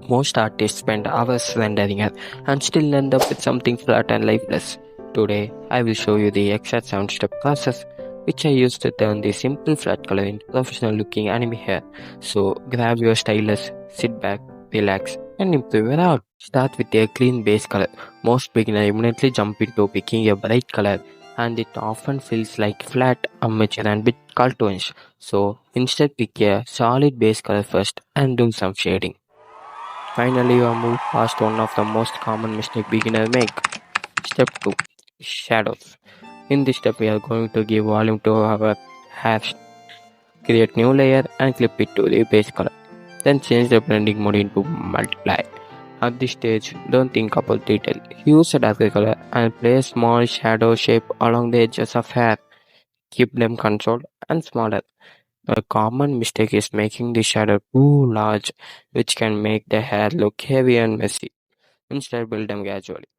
Most artists spend hours rendering it and still end up with something flat and lifeless. Today, I will show you the exact 7-step process which I used to turn the simple flat color into professional looking anime hair. So grab your stylus, sit back, relax, and improve your art. Start with a clean base color. Most beginners immediately jump into picking a bright color, and it often feels like flat, amateur, and bit cartoonish. So instead, pick a solid base color first and do some shading. Finally, you move past one of the most common mistakes beginners make. Step 2. Shadows. In this step, we are going to give volume to our hair. Create new layer and clip it to the base color. Then change the blending mode into multiply. At this stage, don't think about detail. Use a darker color and place small shadow shape along the edges of hair. Keep them controlled and smaller. A common mistake is making the shadow too large, which can make the hair look heavy and messy. Instead, build them gradually.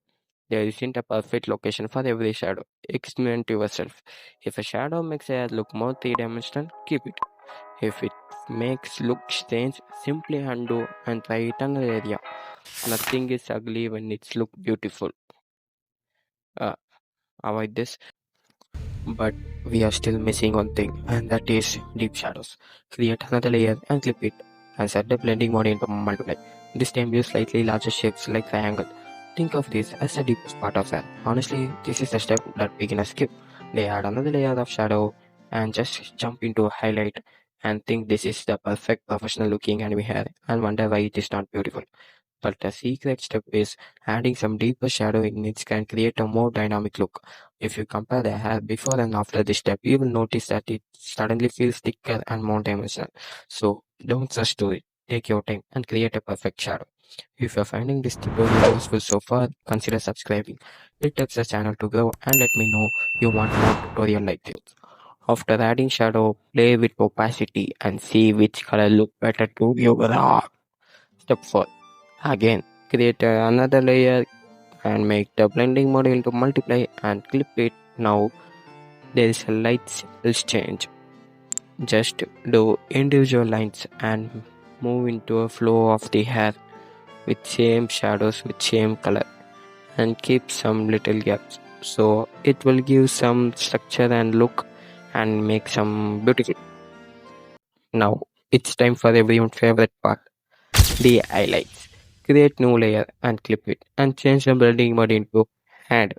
There isn't a perfect location for every shadow. Experiment yourself. If a shadow makes a hair look more three-dimensional, keep it. If it makes look strange, simply undo and try it another area. Nothing is ugly when it's look beautiful. Uh, Avoid this. But we are still missing one thing, and that is deep shadows. Create another layer and clip it, and set the blending mode into multiply. This time use slightly larger shapes like triangle. Think of this as the deepest part of that. Honestly, this is the step that beginners skip. They add another layer of shadow and just jump into highlight and think this is the perfect professional looking anime hair and wonder why it is not beautiful. But the secret step is adding some deeper shadow in it can create a more dynamic look. If you compare the hair before and after this step, you will notice that it suddenly feels thicker and more dimensional. So don't rush to it. Take your time and create a perfect shadow. If you're finding this tutorial useful so far, consider subscribing. It helps the channel to grow and let me know you want more tutorial like this. After adding shadow, play with opacity and see which color look better to your art. Step 4. Again, create another layer and make the blending mode into multiply and clip it. Now there is a light simple change. Just do individual lines and move into a flow of the hair with same shadows with same color and keep some little gaps. So it will give some structure and look and make some beautiful. Now it's time for everyone's favorite part, the highlights. Create new layer and clip it and change the blending mode into hand.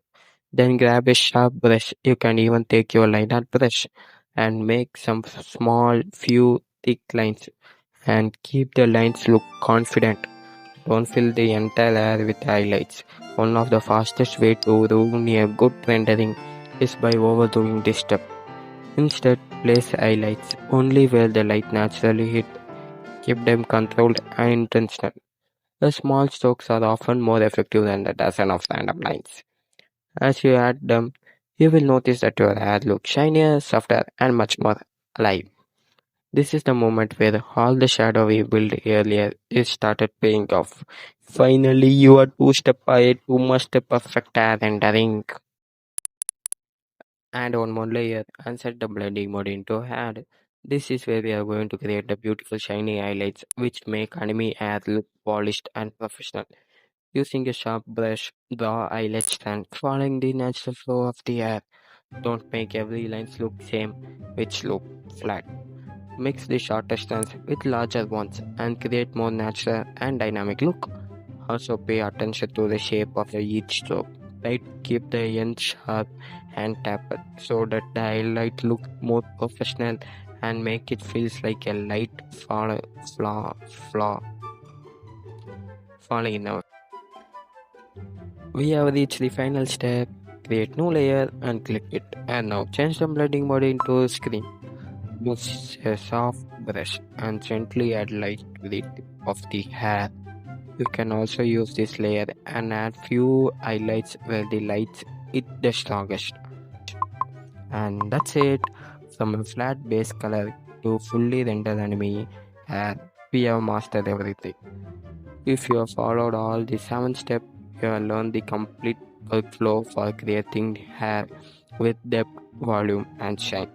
Then grab a sharp brush. You can even take your liner brush and make some small few thick lines and keep the lines look confident. Don't fill the entire layer with highlights. One of the fastest way to ruin a good rendering is by overdoing this step. Instead, place highlights only where the light naturally hit. Keep them controlled and intentional. The small strokes are often more effective than the dozen of random lines. As you add them, you will notice that your hair looks shinier, softer, and much more alive. This is the moment where all the shadow we built earlier is started paying off. Finally, you are two-step ahead to master perfect hair rendering. Add one more layer and set the blending mode into hand. This is where we are going to create the beautiful shiny highlights which make anime hair look polished and professional. Using a sharp brush, draw eyelid stand, following the natural flow of the hair. Don't make every lines look same, which look flat. Mix the shorter strands with larger ones and create more natural and dynamic look. Also pay attention to the shape of each stroke. Try to keep the end sharp and tapered so that the highlight look more professional and make it feels like a light falling in our. We have reached the final step. Create new layer and click it. And now change the blending mode into screen. Use a soft brush and gently add light to the tip of the hair. You can also use this layer and add few highlights where the lights hit the strongest. And that's it. From a flat base color to fully rendered anime hair, we have mastered everything. If you have followed all the 7 steps, you have learned the complete workflow for creating hair with depth, volume, and shine.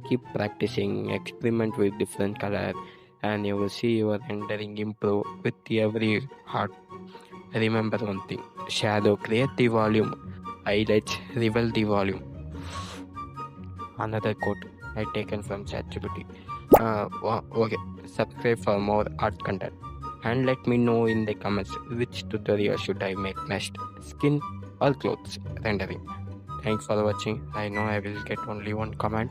Keep practicing, experiment with different colors, and you will see your rendering improve with every art. Remember one thing: shadow create the volume, highlights reveal the volume. Another quote I taken from ChatGPT. Okay, subscribe for more art content and let me know in the comments which tutorial should I make next: skin or clothes rendering. Thanks for watching. I know I will get only one comment.